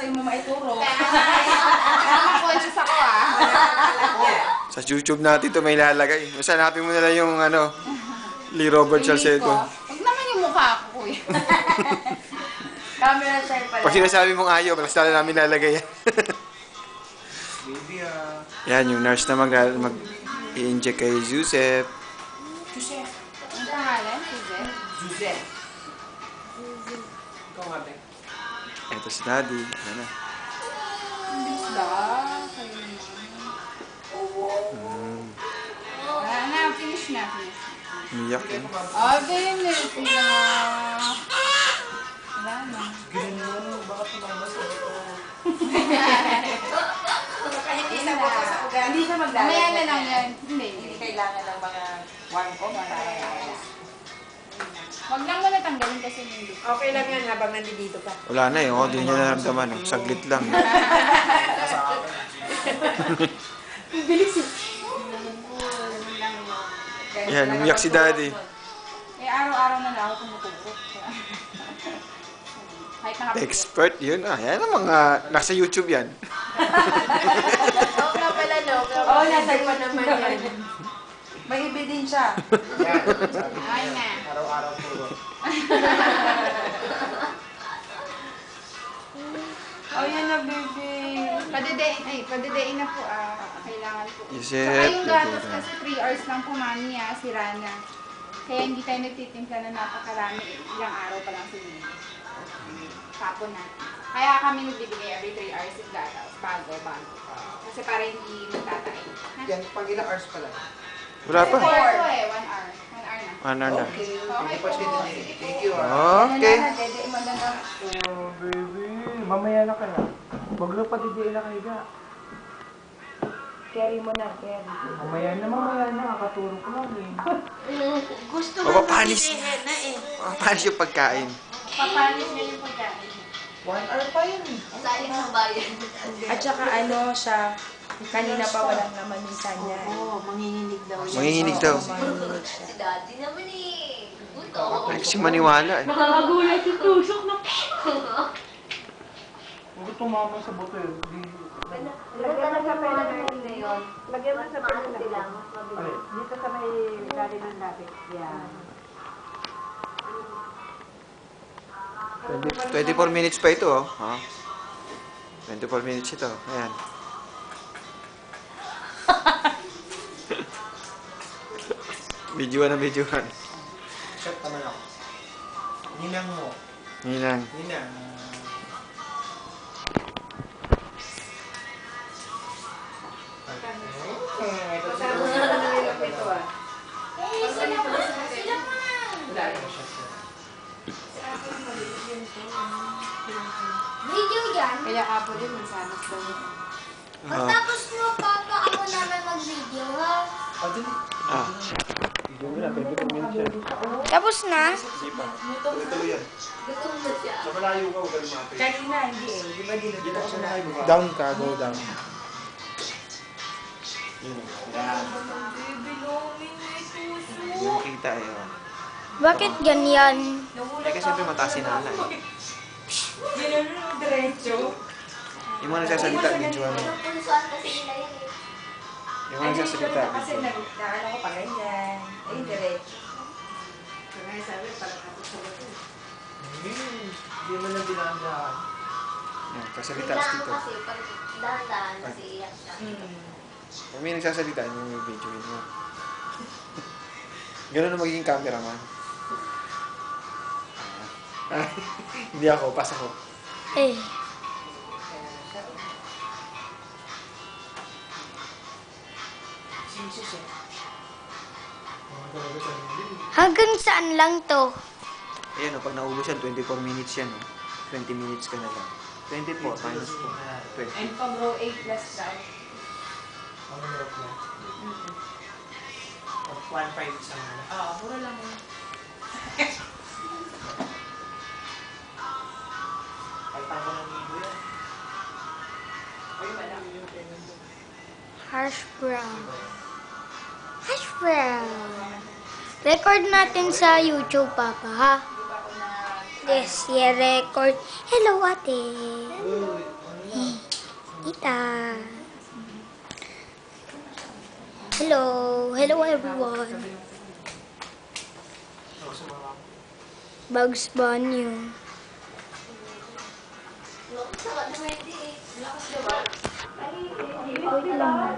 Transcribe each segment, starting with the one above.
sa'yo mo maituro. Kaya conscious ako Sa YouTube natin ito may lalagay. Basta hanapin mo na lang yung Lee Robert Salcedo. Huwag naman yung mukha ko kuya. Camera shy pala. Pag sinasabi mong ayaw, basta na namin lalagay yan. Yan, yung nurse na mag-i-inject kay Joseph. Joseph. Ang pangalan? Joseph? Joseph. Ikaw nga, Bek. Ito si Daddy. Yan na. Bilis ba? Kayo naman. Wala na, finish na. Umiyak yun. Finish na. Wala na. Hindi siya magdala. Mamaya na lang yan. Hindi. Hindi kailangan ng mga one ko. Huwag lang mo natanggalin kasi hindi. Okay lang yan habang nandito pa. Wala na eh. Oh, di niya naramdaman. Oh. Saglit lang. Bilis eh. Yan, umiyak si Daddy. Eh, araw-araw na lang ako tumuturo. Expert yun. Yan ang mga nasa YouTube yan. Oo nga pala, no? Oo, nasa iwan naman yan. May ebidensya. Ay na. Araw-araw puro. Oh, yan na, baby. Padidain na po. Kailangan po. Joseph, Saka yung gatos kasi 3 hours lang po, mami, sira na. Kaya hindi tayo nagtitimpla na napakarami. Ilang araw pa lang siguro. Tapon natin. Kaya kami nagbibigay every 3 hours yung gatos. Bago. Kasi para hindi magtatayin. Yan, pag ilang hours pa lang. Wala pa. 4 eh, 1 hour. 1 hour na. Ano na. Okay po. Thank you. ah. Okay. Oh, baby. Mamaya na ka na. Huwag na pa didiin na kayo ga. Carry mo na, carry. Mamaya na. Kakaturo ko lang eh. Gusto Mapapanis. Mapapanis yung pagkain. Papanis na yung pagkain. 1 hour pa yun eh. Saling ng bayan. At saka ano siya, kanina pa walang naman yung kanya. Oo, manginginig daw siya. Manginginig daw. Manginginig siya. Si daddy naman eh. Gusto. Ay, kasi maniwala eh. Nakakagulat yung tusok na Huwag tumama sa buto yun. Lagyan mo sa pera na yun. Lagyan mo sa pera Mas sila, lang. mas mabilis. Dito sa may galing ng lapit. Yan. 24 minutes pa ito, oh. 24 minutes ito. Ayan. Videoan na videoan. Shot naman ako. Ninang mo. Ninang. Ninang. Video yan. Kaya apo din, mansanas daw yun. Pagtapos mo, papa, ako naman mag-video, ha? Video mo na, 24 minutes yan. Tapos na? Sipa. Tuloy-tuloy yan. Gutom na siya. Sa malayo ka, huwag ka lumapit. Kanina, hindi eh. Di ba Dito ka sa malayo. Down ka, go down. Yun. Yan. Hindi mo makita eh. Oh. Bakit ganyan? Eh kasi siyempre mataas si Nana eh. Ginano, diretso. Yung mga nagsasalita, videoan mo. Punusuan kasi nila yun eh. Yung mga nagsasalita, Kasi videoan. naano ko pa ganyan. Ay, diretso. Kaya sabi, parang tapos sa bato. Hindi mo na dinaan-daan. Yan, kasalita Biglaan dito. kasi, pag dahan-dahan, kasi iyak siya. Pag may nagsasalita, yung videoin mo. Ganun na magiging cameraman. Hindi ako, pas ako. Eh. Hanggang saan lang to? Ayan o, pag naubos yan, 24 minutes yan o. 20 minutes ka na lang. 24 minus 4. 20. And pag row 8 plus daw. Ang hirap na. 1.5 isang ano. Oo, puro lang yun. Kahit ako ng libo yan. Ay, wala. Hash brown. Hash brown. Record natin sa YouTube, Papa, ha? Hindi pa ako na Yes, record. Hello, ate. Tita. Hello. Hello, everyone. Bugs Bunny. Wait lang.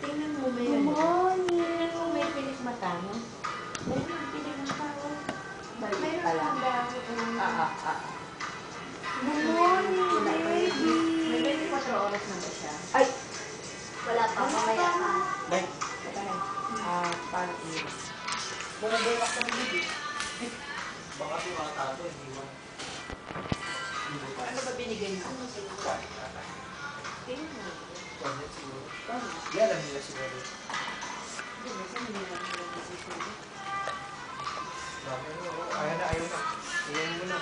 Tingnan mo ba yun? Tingnan mo may pilik mata mo. May pilik ng tao. Balik pala. Good morning, baby. May 24 oras na ba siya? Ay! Wala pa, mamaya pa. Paano yun? Ano ba binigay mo? Tingnan mo. Yan lang nila siguro. Ayaw na. Ayaw mo na.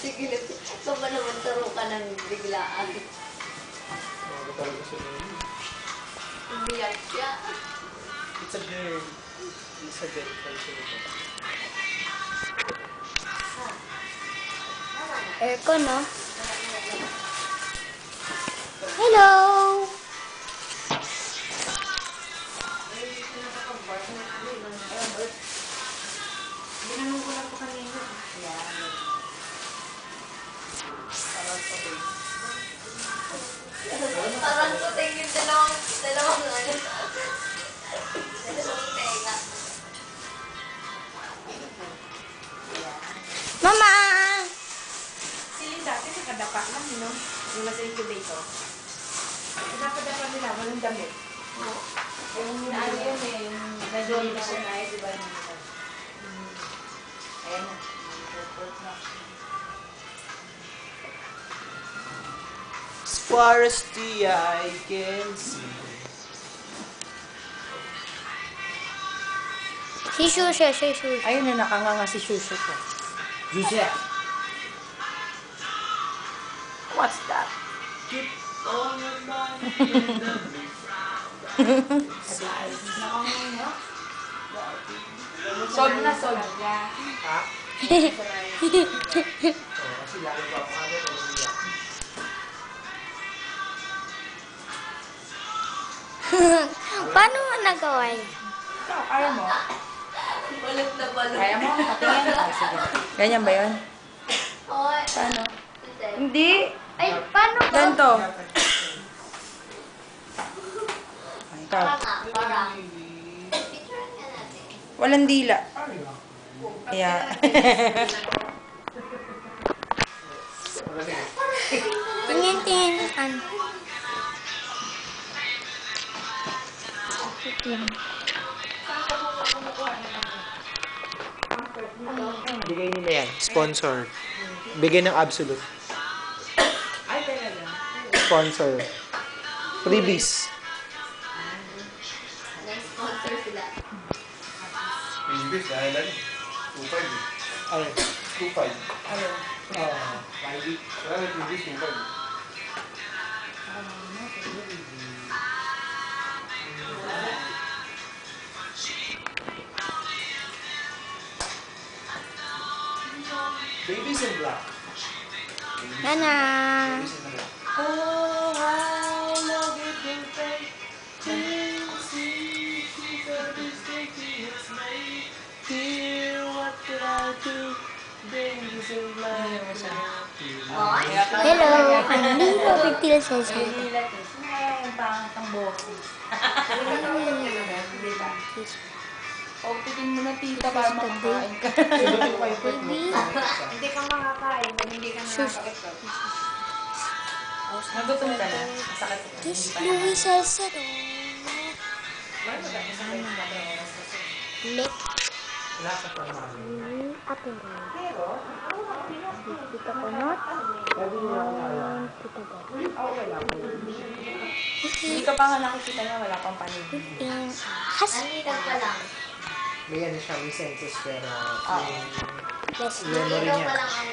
Sige, ito ba naman taro ka ng biglaan? Ano talaga sa inyo? Umiyak siya. It's a girl. It's a girl. Aircon, no? Hello! Ginanong ko lang po kanina. Parang puting yung dalawang ano. Dalawang tenga. Mama! Siling dati nakadapa lang, no? Yung nasa incubator. Nakadapa nila, walang damit. Yung ano yun eh, yung medyo na di ba? Ayan na. As far as the eye can see. Si Shusha, si Shusha. Ayun na, nakanganga si Shushu ko. Jose! What's that? Keep on your mind. Solve na, solve. Ha? Oo, kasi lalo ba ako agad o umiyak? Paano mo nagawa yun? Kaya mo? Balot na balot. Kaya mo? Patingin? Sige. Ganyan ba yun? Paano? Hindi. Ay, paano ba? Ganito. Ikaw. Walang dila. Kaya. Tingin. Bigay nila yan. Sponsor. Bigay ng Absolute. Sponsor. Freebies. Sponsor sila. English, dahil ano? 2.5 eh. Ano? 2.5. Ano? Wala na English, 2.5 eh. Babies in Black. Nana. Babies in Black. Oh, how long it will take to see babies taking its mate. Dear, what did I do? Babies in Black. Hello. Hindi ko pitil sa isa. O, tigin mo na tita para makakain ka. Baby. Hindi ka makakain kung hindi ka nakakaikot. Nagutom ka na. Masakit ka. Kiss Louis Salcedo. Lek. Wala sa pamahal. Apero. Tita Kunot. Sabi niya ako na Tita Bob. Hindi ka pa nga nakikita niya, wala pang panig. Has. Nalilag pa lang. may ano siya, may senses, pero Yes, memory ilaw niya. pa lang ang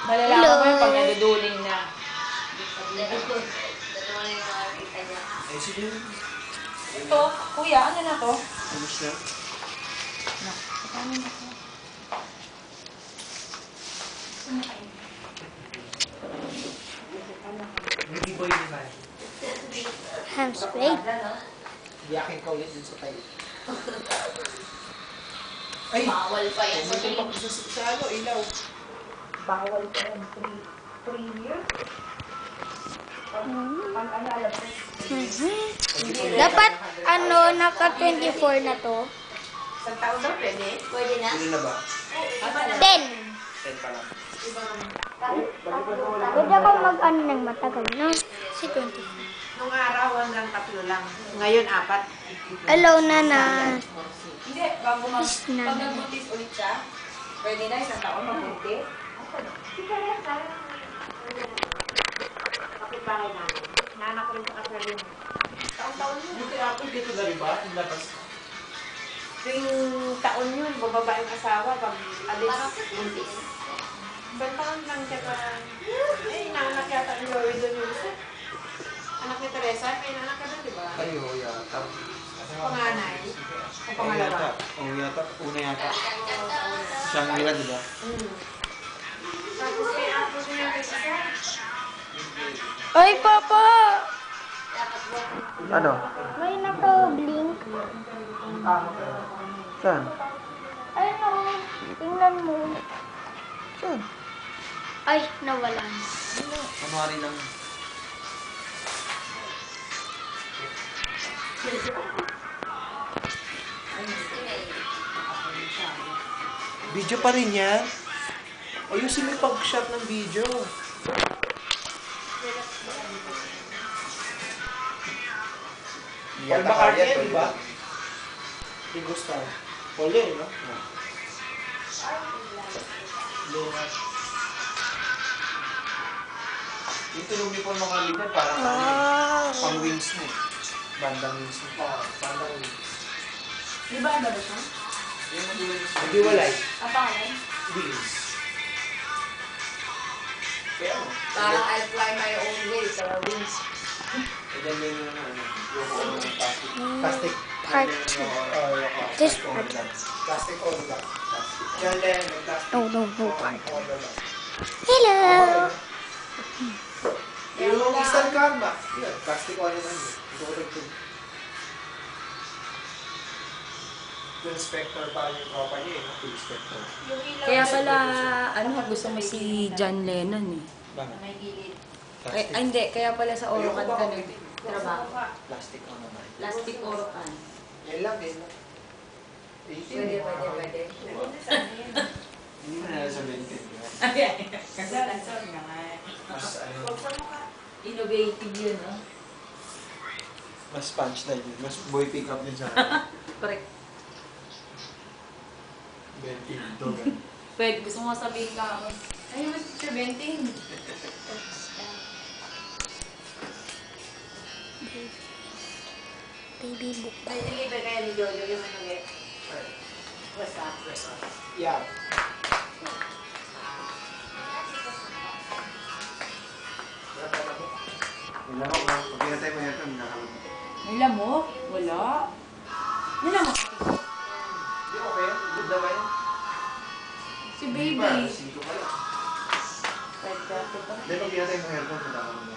Malalaman mo yun pag naduduling na. dalawa na yung makikita niya. Eh, sige. Ito, kuya, ano na to? Alis na. Hindi boy di ba? Ham spray? Biyakin ka ulit dun sa tayo. Ay! Bawal pa yan sa Buti pa ko sa ano, ilaw. Bawal pa yan. 3 years? Pag ano, alam mo? Dapat, ano, naka 24 na to. Isang taon daw, pwede? Pwede na? Sino na ba? 10. 10 pa lang. Pwede ako mag-ano ng matagal, no? Si 24. Nung araw, hanggang 3 lang. Ngayon, 4. Alaw na na. Hindi, bago Is na. pag nagbuntis ulit siya, pwede na isang taon magbuntis. Kapit bahay namin. Naanak ko rin sa kasal yun. Taon-taon yun. Yung tinapos dito na rin ba? Yung labas. Tuwing taon yun, bababa yung asawa pag alis buntis. Isang taon lang siya parang, inaanak yata ni Joey doon yung isa. Anak ni Teresa, may inaanak ka doon, di ba? Kayo, yata. Panganay. Ang pangalawa. Oo, yata. Una yata. Siyang nila, di ba? Tapos may apo niya yung isa. Ay, Papa! Ano? May naka-blink. Saan? Ay, no. Tingnan mo. Saan? Ay, nawala na. Kunwari lang. Video pa rin yan? Ayusin mo yung pag-shot ng video. Paul McCartney yan, di ba? Di Gustav. Paul yan, no? Lungat. Yung tulong ni Paul McCartney dyan, parang pang wings na eh. Bandang wings na. Bandang wings. Di ba ano ba siya? Yung matulong yung Hindi walay. Ang pangalan? Wings. Kaya mo. Parang I'll fly my own way sa wings. E dyan din yung ano, yung ano ng plastic. Plastic. Part 2. This part. Plastic all the back. Yan lang, may plastic. No, no, no part. All the back. Hello! Yung instant karma. Yun, plastic all the back. Ito ko tagtog. Yung Spectre pa yung tropa niya eh. Yung Spectre. Kaya pala, ano, gusto mo si John Lennon eh. Bakit? May gilid. Ay, hindi, kaya pala sa Orocan ka Trabaho. Plastic all naman. Plastic Orocan. Yan lang, yan lang. 18. Pwede, pwede, pwede. Hindi mo na sa 20. di ba? Kasi lansod nga nga. Mas ano, Innovative yun, no? mas punchline yun. Mas boy pick up yun sa akin. Correct. 20. Dogan. Pwede, gusto mo sabihin ka, Ay, mas 17. Baby book. May deliver kaya ni Jojo yung ano ulit. Basta. Yeah. Wala ko ba? Pag pinatay mo yan, nakakalabot. May lamok? Wala. May lamok. Di okay? Good naman yan. Si baby. Singko ka lang. Pwede ka ito. Hindi, pag pinatay mo aircon, nakakalabot mo.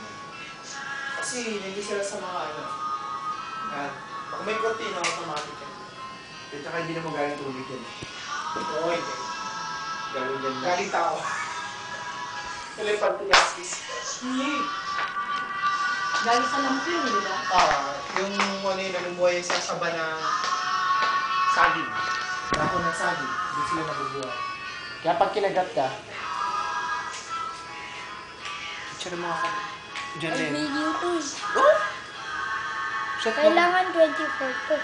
Kasi hindi sila sa mga ano. Yan. Pag may konti na automatic yan. At saka hindi naman galing tubig yan. Oo, hindi. Galing dyan na. Galing tao. Elephant yaskis. Galing sa lamok yun, di ba? Yung ano yung namumuhay sa saba ng saging. Dako ng saging. Hindi sila nabubuhay. Kaya pag kinagat ka, picture mo ako. Diyan Ay, din. video to. Shot mo. Kailangan 24 to.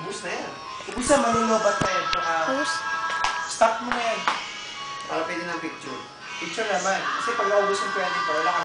Ubus na yan. Ubus na, malulobat na yan. Tsaka, Post. stop mo na yan. Para pwede ng picture. Picture naman. Kasi pag naubos yung 24, wala ka